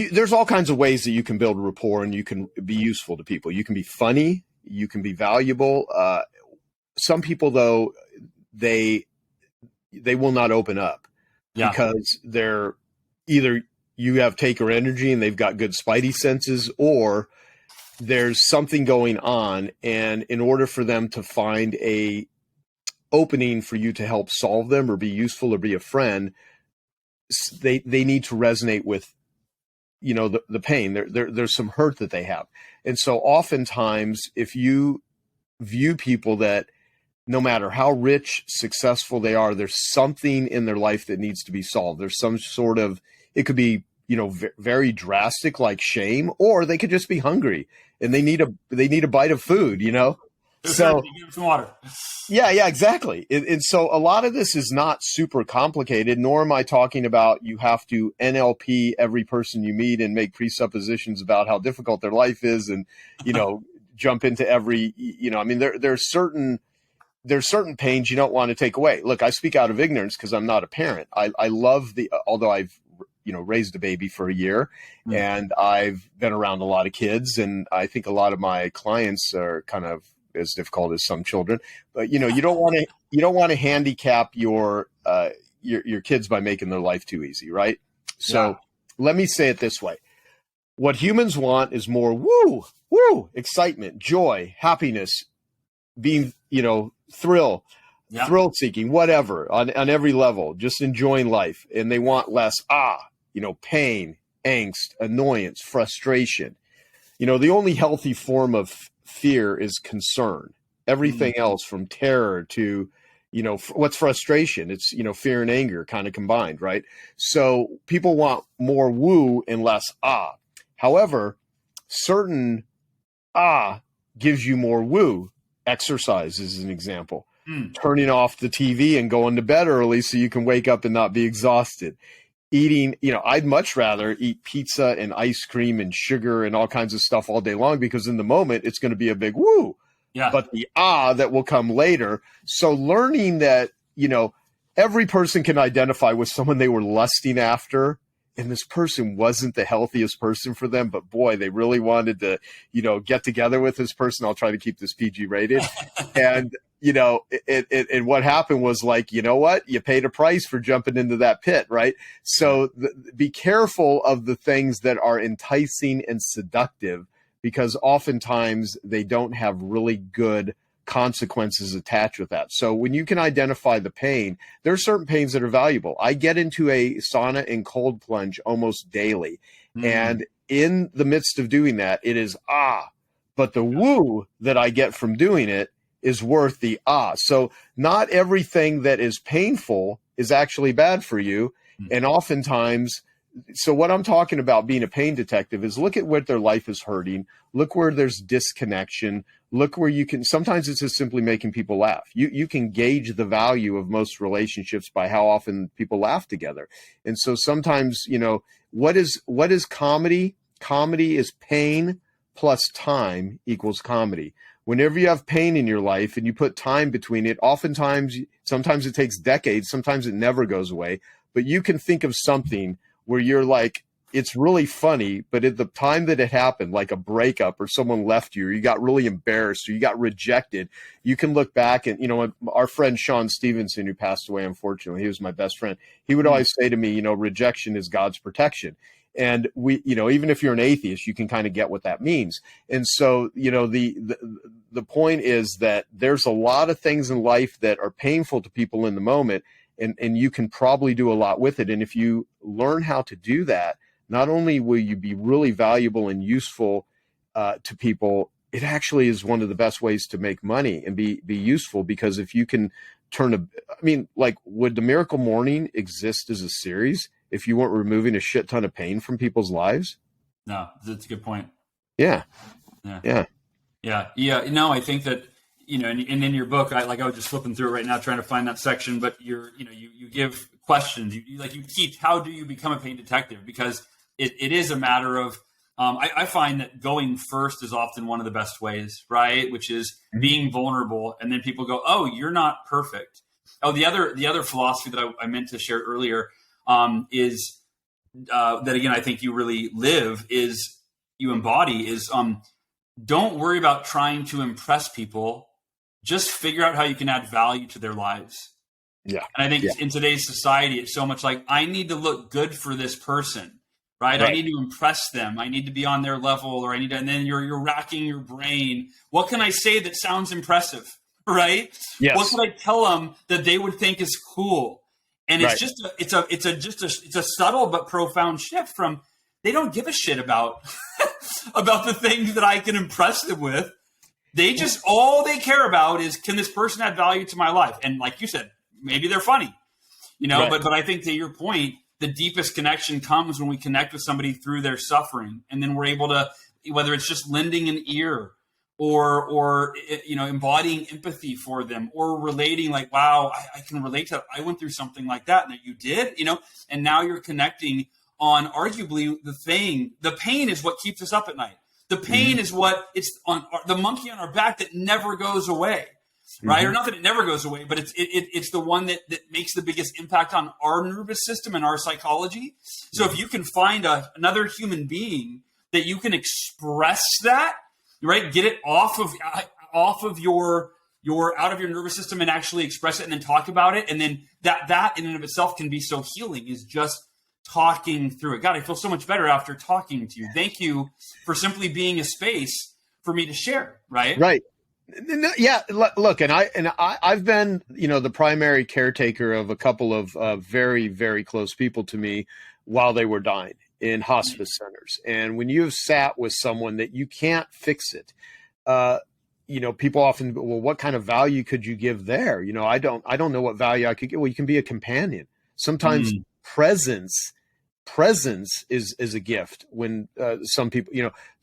there's all kinds of ways that you can build rapport and you can be useful to people. You can be funny, you can be valuable. Some people, though, they will not open up because they're either you have taker energy and they've got good spidey senses, or there's something going on. And in order for them to find a opening for you to help solve them or be useful or be a friend, they need to resonate with the pain. There's some hurt that they have. And so oftentimes, if you view people that no matter how rich, successful they are, there's something in their life that needs to be solved. There's some sort of, it could be, very drastic, like shame, or they could just be hungry and they need a bite of food, So give some water. Yeah, exactly. And so a lot of this is not super complicated, nor am I talking about you have to NLP every person you meet and make presuppositions about how difficult their life is and, jump into every, there's certain pains you don't want to take away. Look, I speak out of ignorance because I'm not a parent. I love although I've, raised a baby for a year and I've been around a lot of kids, and I think a lot of my clients are kind of as difficult as some children, but you don't want to handicap your kids by making their life too easy. Right. So let me say it this way. What humans want is more woo, excitement, joy, happiness, being, thrill seeking, whatever, on every level, just enjoying life. And they want less, pain, angst, annoyance, frustration. The only healthy form of fear is concern. Everything else, from terror to, what's frustration? It's, fear and anger kind of combined, right? So people want more woo and less ah. However, certain gives you more woo. Exercise is an example. Turning off the TV and going to bed early so you can wake up and not be exhausted. Eating, I'd much rather eat pizza and ice cream and sugar and all kinds of stuff all day long, because in the moment it's going to be a big woo. Yeah. But the that will come later. So learning that, every person can identify with someone they were lusting after, and this person wasn't the healthiest person for them, but boy, they really wanted to, get together with this person. I'll try to keep this PG rated. And, and what happened was, like, you paid a price for jumping into that pit, right? So be careful of the things that are enticing and seductive, because oftentimes they don't have really good consequences attached with that. So when you can identify the pain, there are certain pains that are valuable. I get into a sauna and cold plunge almost daily. And in the midst of doing that, it is but the woo that I get from doing it is worth the So not everything that is painful is actually bad for you. And oftentimes, so what I'm talking about being a pain detective is look at what their life is hurting. Look where there's disconnection. Look where you can, sometimes it's just simply making people laugh. You can gauge the value of most relationships by how often people laugh together. And so sometimes, what is comedy? Comedy is pain plus time equals comedy. Whenever you have pain in your life and you put time between it, sometimes it takes decades, sometimes it never goes away, but you can think of something where you're like, it's really funny, but at the time that it happened, like a breakup or someone left you, or you got really embarrassed, or you got rejected, you can look back and, our friend Sean Stevenson, who passed away, unfortunately, he was my best friend. He would always say to me, rejection is God's protection. And we, even if you're an atheist, you can kind of get what that means. And so, the point is that there's a lot of things in life that are painful to people in the moment, and you can probably do a lot with it. And if you learn how to do that, not only will you be really valuable and useful to people, it actually is one of the best ways to make money and be useful, because if you can would the Miracle Morning exist as a series if you weren't removing a shit ton of pain from people's lives? No, that's a good point. Yeah. No, I think that, and in your book, I was just flipping through it right now, trying to find that section, but you give questions, you teach, how do you become a pain detective? Because it is a matter of, I find that going first is often one of the best ways, right? Which is being vulnerable. And then people go, oh, you're not perfect. Oh, the other philosophy that I meant to share earlier is that, again, I think you really you embody is, don't worry about trying to impress people. Just figure out how you can add value to their lives. Yeah. And I think in today's society, it's so much like, I need to look good for this person, right? I need to impress them. I need to be on their level, or and then you're racking your brain. What can I say that sounds impressive, right? Yes. What can I tell them that they would think is cool? And it's just a subtle but profound shift from, they don't give a shit about about the things that I can impress them with. They just, all they care about is, can this person add value to my life? And like you said, maybe they're funny, but I think, to your point, the deepest connection comes when we connect with somebody through their suffering. And then we're able to, whether it's just lending an ear or embodying empathy for them, or relating like, wow, I can relate to that. I went through something like that, and that you did, and now you're connecting on arguably the pain is what keeps us up at night. The pain is it's on the monkey on our back that never goes away, right? Or not that it never goes away, but it's the one that makes the biggest impact on our nervous system and our psychology. So if you can find another human being that you can express that, right? Get it off of your out of your nervous system and actually express it, and then talk about it. And then that in and of itself can be so healing, is just talking through it. God, I feel so much better after talking to you. Thank you for simply being a space for me to share. Right. Right. Yeah. Look, and I've been, the primary caretaker of a couple of very, very close people to me while they were dying in hospice centers. And when you have sat with someone that you can't fix it, people often, well, what kind of value could you give there? I don't know what value I could give. Well, you can be a companion. Sometimes presence is a gift. When some people,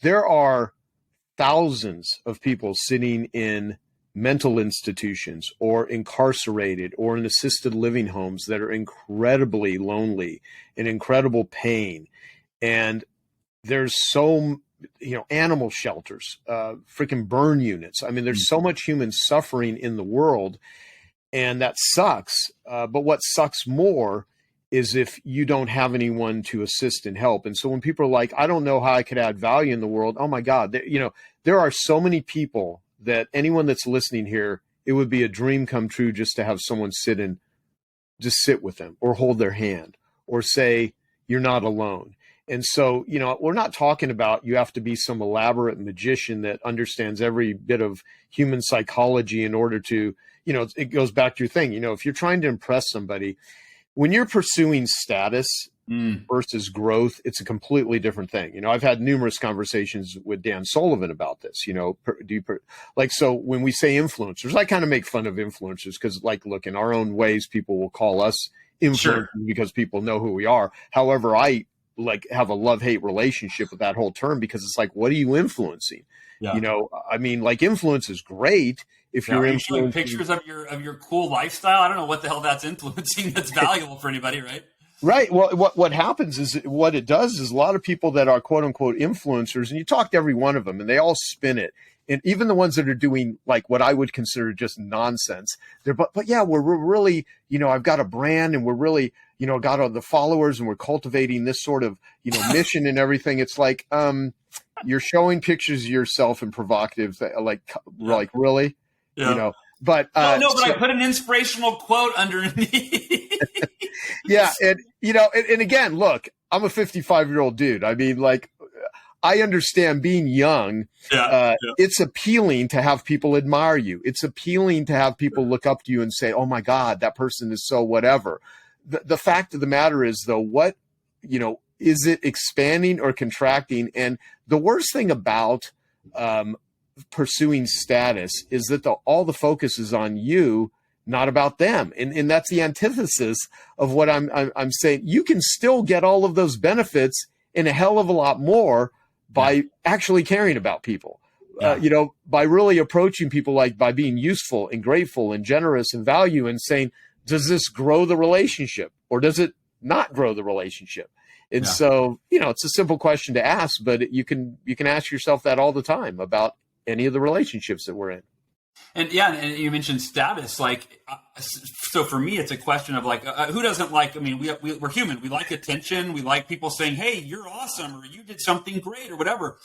there are thousands of people sitting in mental institutions or incarcerated or in assisted living homes that are incredibly lonely, in incredible pain. And there's so, animal shelters, freaking burn units. I mean, there's so much human suffering in the world, and that sucks. But what sucks more is if you don't have anyone to assist and help. And so when people are like, I don't know how I could add value in the world. Oh my God, there are so many people that anyone that's listening here, it would be a dream come true just to have someone sit with them, or hold their hand, or say, you're not alone. And so, we're not talking about you have to be some elaborate magician that understands every bit of human psychology in order to, it goes back to your thing. If you're trying to impress somebody, when you're pursuing status versus growth, it's a completely different thing. I've had numerous conversations with Dan Sullivan about this. So when we say influencers, I kind of make fun of influencers because, look, in our own ways, people will call us influencers because people know who we are. However, I have a love-hate relationship with that whole term, because it's like, what are you influencing? Yeah. Influence is great. If you're influencing pictures of your cool lifestyle, I don't know what the hell that's influencing that's valuable for anybody, right? Right. Well, what happens is, what it does is, a lot of people that are quote unquote influencers, and you talk to every one of them and they all spin it. And even the ones that are doing what I would consider just nonsense, but yeah, we're really, I've got a brand, and we're really, got all the followers and we're cultivating this sort of, mission and everything. It's like, you're showing pictures of yourself in provocative, like really, Yeah. but, but I put an inspirational quote underneath. yeah. And again, look, I'm a 55-year-old dude. I mean, like, I understand being young. It's appealing to have people admire you. It's appealing to have people look up to you and say, oh my God, that person is so whatever. The fact of the matter is, though, what, is it expanding or contracting? And the worst thing about pursuing status is that all the focus is on you, not about them. And that's the antithesis of what I'm saying. You can still get all of those benefits and a hell of a lot more by actually caring about people, by really approaching people, like by being useful and grateful and generous and value, and saying, does this grow the relationship or does it not grow the relationship? And so, it's a simple question to ask, but you can ask yourself that all the time about any of the relationships that we're in. And and you mentioned status. Like, so for me, it's a question of like, who doesn't like? I mean, we're human. We like attention. We like people saying, "Hey, you're awesome," or "You did something great," or whatever.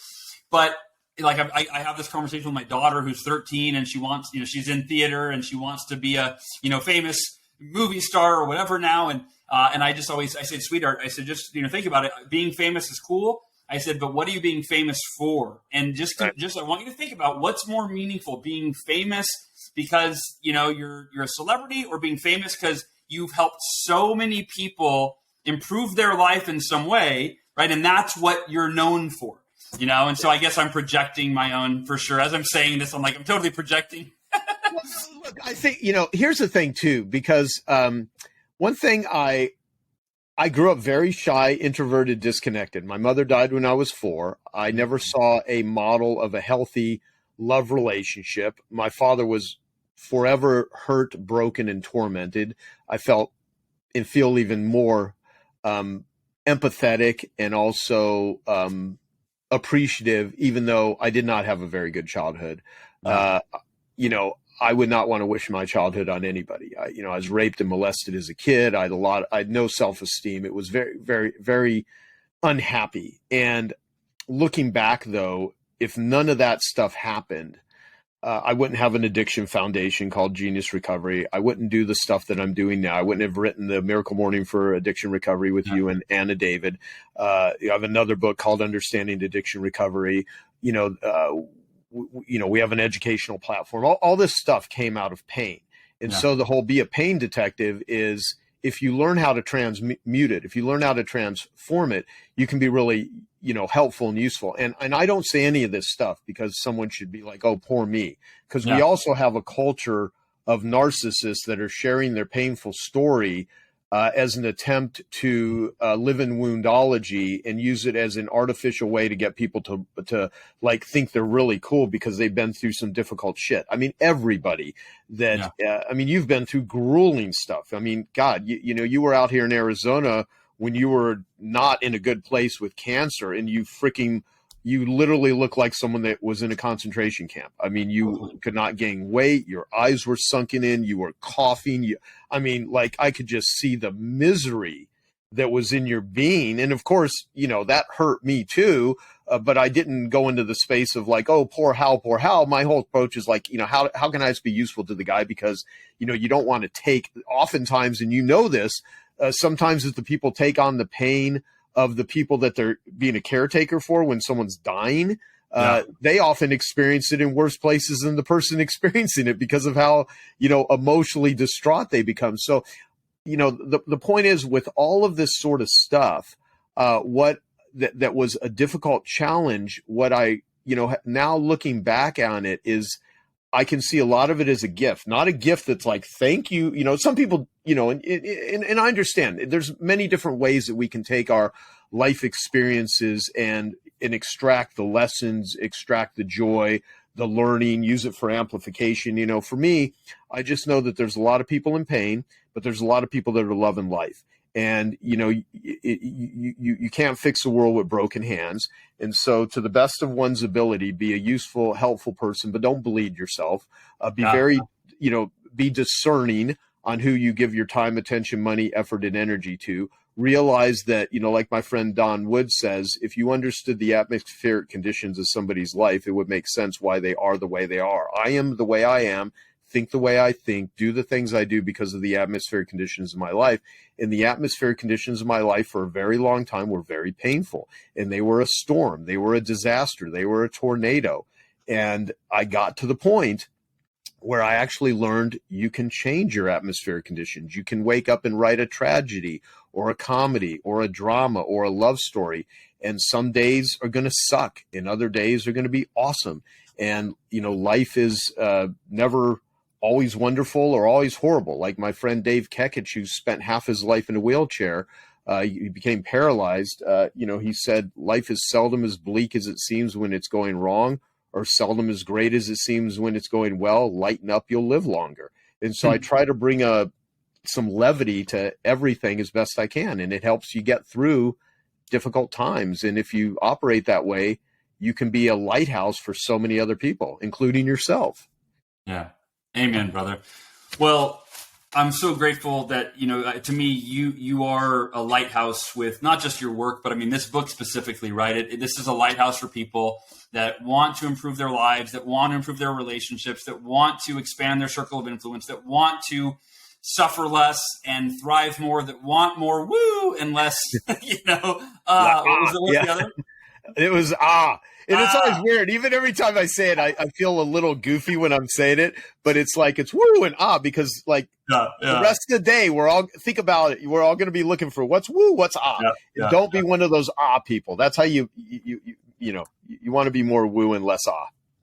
But like, I have this conversation with my daughter who's 13, and she wants, she's in theater and she wants to be a, famous movie star or whatever now. And I said, sweetheart, I said, just think about it. Being famous is cool. I said, but what are you being famous for? And I want you to think about what's more meaningful: being famous because you're a celebrity, or being famous because you've helped so many people improve their life in some way, right? And that's what you're known for, And so I guess I'm projecting my own, for sure. As I'm saying this, I'm totally projecting. Well, look, I think here's the thing too, because one thing I grew up very shy, introverted, disconnected. My mother died when I was 4. I never saw a model of a healthy love relationship. My father was forever hurt, broken, and tormented. I felt and feel even more empathetic and also appreciative, even though I did not have a very good childhood. I would not want to wish my childhood on anybody. I was raped and molested as a kid. I had no self-esteem. It was very, very, very unhappy. And looking back, though, if none of that stuff happened, I wouldn't have an addiction foundation called Genius Recovery. I wouldn't do the stuff that I'm doing now. I wouldn't have written the Miracle Morning for Addiction Recovery with you and Anna David. I have another book called Understanding Addiction Recovery. We have an educational platform. All this stuff came out of pain. And so the whole be a pain detective is, if you learn how to transmute it, if you learn how to transform it, you can be really, helpful and useful. And I don't say any of this stuff because someone should be like, oh, poor me. Because we also have a culture of narcissists that are sharing their painful story as an attempt to live in woundology and use it as an artificial way to get people to like think they're really cool because they've been through some difficult shit. I mean, everybody that you've been through grueling stuff. I mean, God, you were out here in Arizona when you were not in a good place with cancer, and you literally look like someone that was in a concentration camp. I mean, you could not gain weight. Your eyes were sunken in. You were coughing. I could just see the misery that was in your being. And of course, that hurt me too. But I didn't go into the space of like, oh, poor Hal, poor Hal. My whole approach is like, how can I just be useful to the guy? Because, you don't want to take, oftentimes, and this, sometimes as the people take on the pain of the people that they're being a caretaker for when someone's dying, they often experience it in worse places than the person experiencing it because of how, emotionally distraught they become. So, the point is, with all of this sort of stuff, that was a difficult challenge. What I, now looking back on it is, I can see a lot of it as a gift, not a gift that's like, thank you. Some people, and I understand there's many different ways that we can take our life experiences and extract the lessons, extract the joy, the learning, use it for amplification. For me, I just know that there's a lot of people in pain, but there's a lot of people that are loving life. And, you can't fix the world with broken hands. And so, to the best of one's ability, be a useful, helpful person, but don't bleed yourself. Be very, be discerning on who you give your time, attention, money, effort, and energy to. Realize that, like my friend Don Wood says, if you understood the atmospheric conditions of somebody's life, it would make sense why they are the way they are. I am the way I am, think the way I think, do the things I do because of the atmospheric conditions of my life. And the atmospheric conditions of my life for a very long time were very painful. And they were a storm. They were a disaster. They were a tornado. And I got to the point where I actually learned you can change your atmospheric conditions. You can wake up and write a tragedy or a comedy or a drama or a love story. And some days are going to suck and other days are going to be awesome. And, life is never always wonderful or always horrible. Like my friend Dave Kekich, who spent half his life in a wheelchair, he became paralyzed. He said, life is seldom as bleak as it seems when it's going wrong, or seldom as great as it seems when it's going well. Lighten up, you'll live longer. And so I try to bring some levity to everything as best I can. And it helps you get through difficult times. And if you operate that way, you can be a lighthouse for so many other people, including yourself. Yeah. Amen, brother. Well, I'm so grateful that, to me, you are a lighthouse with not just your work, but I mean, this book specifically, right? This is a lighthouse for people that want to improve their lives, that want to improve their relationships, that want to expand their circle of influence, that want to suffer less and thrive more, that want more woo and less, what was the other? It was And it's always weird. Even every time I say it, I feel a little goofy when I'm saying it, but it's like it's woo and because the rest of the day we're all think about it. We're all going to be looking for what's woo, what's Don't be one of those people. That's how you want to be more woo and less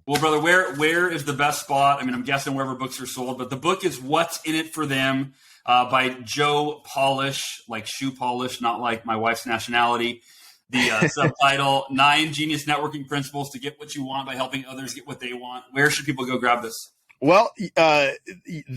Well, brother, where is the best spot? I mean, I'm guessing wherever books are sold, but the book is What's in It for Them by Joe Polish, like shoe polish, not like my wife's nationality. The subtitle, 9 Genius Networking Principles to Get What You Want by Helping Others Get What They Want. Where should people go grab this? Well, the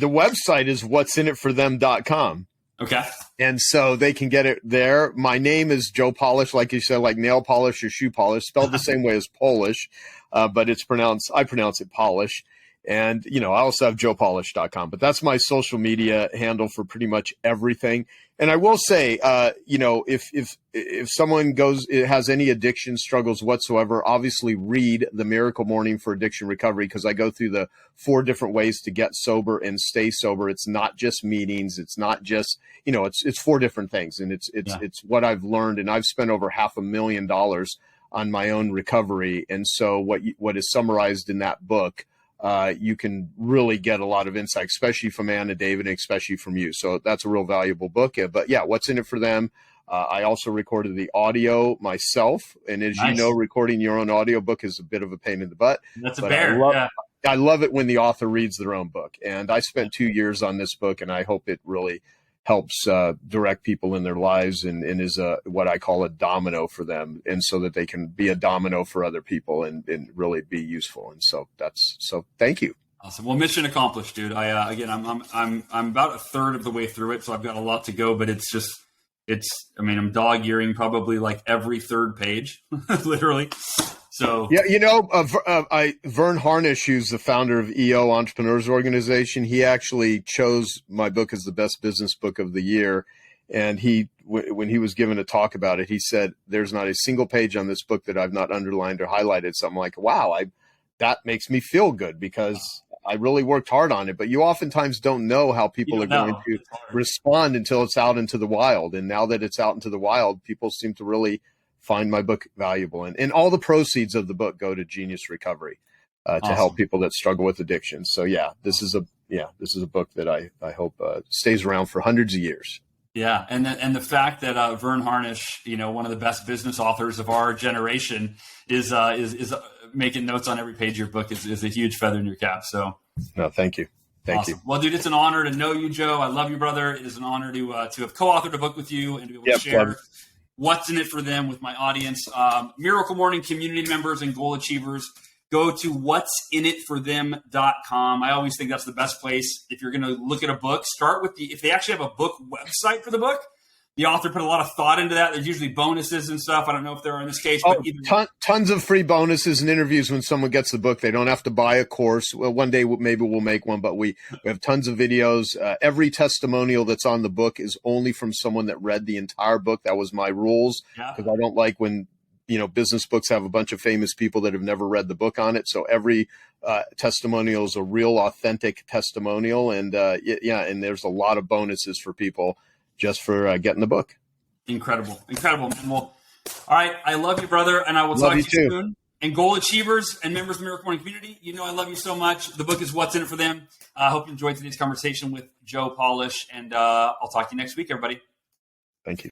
website is what'sinitforthem.com. Okay. And so they can get it there. My name is Joe Polish, like you said, like nail polish or shoe polish, spelled the same way as Polish, but I pronounce it polish. And, I also have joepolish.com, but that's my social media handle for pretty much everything. And I will say, if someone has any addiction struggles whatsoever, obviously read The Miracle Morning for Addiction Recovery, because I go through the 4 different ways to get sober and stay sober. It's not just meetings. It's not just, it's 4 different things. And it's what I've learned. And I've spent over $500,000 on my own recovery. And so what is summarized in that book, you can really get a lot of insight, especially from Anna, David, and especially from you. So that's a real valuable book. But yeah, What's in It for Them? I also recorded the audio myself. And as you know, recording your own audio book is a bit of a pain in the butt. That's a bear. I love it when the author reads their own book. And I spent 2 years on this book, and I hope it really helps direct people in their lives and is what I call a domino for them, and so that they can be a domino for other people and really be useful. And so thank you. Awesome. Well, mission accomplished, dude. I'm about a third of the way through it, so I've got a lot to go, but I'm dog earing probably like every third page, literally. So yeah, Vern Harnish, who's the founder of EO Entrepreneurs Organization, he actually chose my book as the best business book of the year. And when he was given a talk about it, he said, "There's not a single page on this book that I've not underlined or highlighted." So I'm like, wow, that makes me feel good because I really worked hard on it. But you oftentimes don't know how people are going to respond until it's out into the wild. And now that it's out into the wild, people seem to really find my book valuable, and all the proceeds of the book go to Genius Recovery to help people that struggle with addiction. So this is a book that I hope stays around for hundreds of years. Yeah, and the fact that Vern Harnish, one of the best business authors of our generation, is making notes on every page of your book is a huge feather in your cap. So no, thank you. Thank you. Well, dude, it's an honor to know you, Joe. I love you, brother. It is an honor to have co-authored a book with you and to be able to share What's in It for Them with my audience. Miracle Morning community members and goal achievers, go to what'sinitforthem.com. I always think that's the best place. If you're going to look at a book, start with if they actually have a book website for the book, the author put a lot of thought into that. There's usually bonuses and stuff. I don't know if there are in this case. Oh, but tons of free bonuses and interviews when someone gets the book. They don't have to buy a course. Well, one day maybe we'll make one, but we have tons of videos. Every testimonial that's on the book is only from someone that read the entire book. That was my rules, because I don't like when business books have a bunch of famous people that have never read the book on it. So every testimonial is a real authentic testimonial. And and there's a lot of bonuses for people just for getting the book. Incredible, man. Well, all right. I love you, brother. And I will talk to you soon. And goal achievers and members of the Miracle Morning community, I love you so much. The book is What's in It for Them. I hope you enjoyed today's conversation with Joe Polish. And I'll talk to you next week, everybody. Thank you.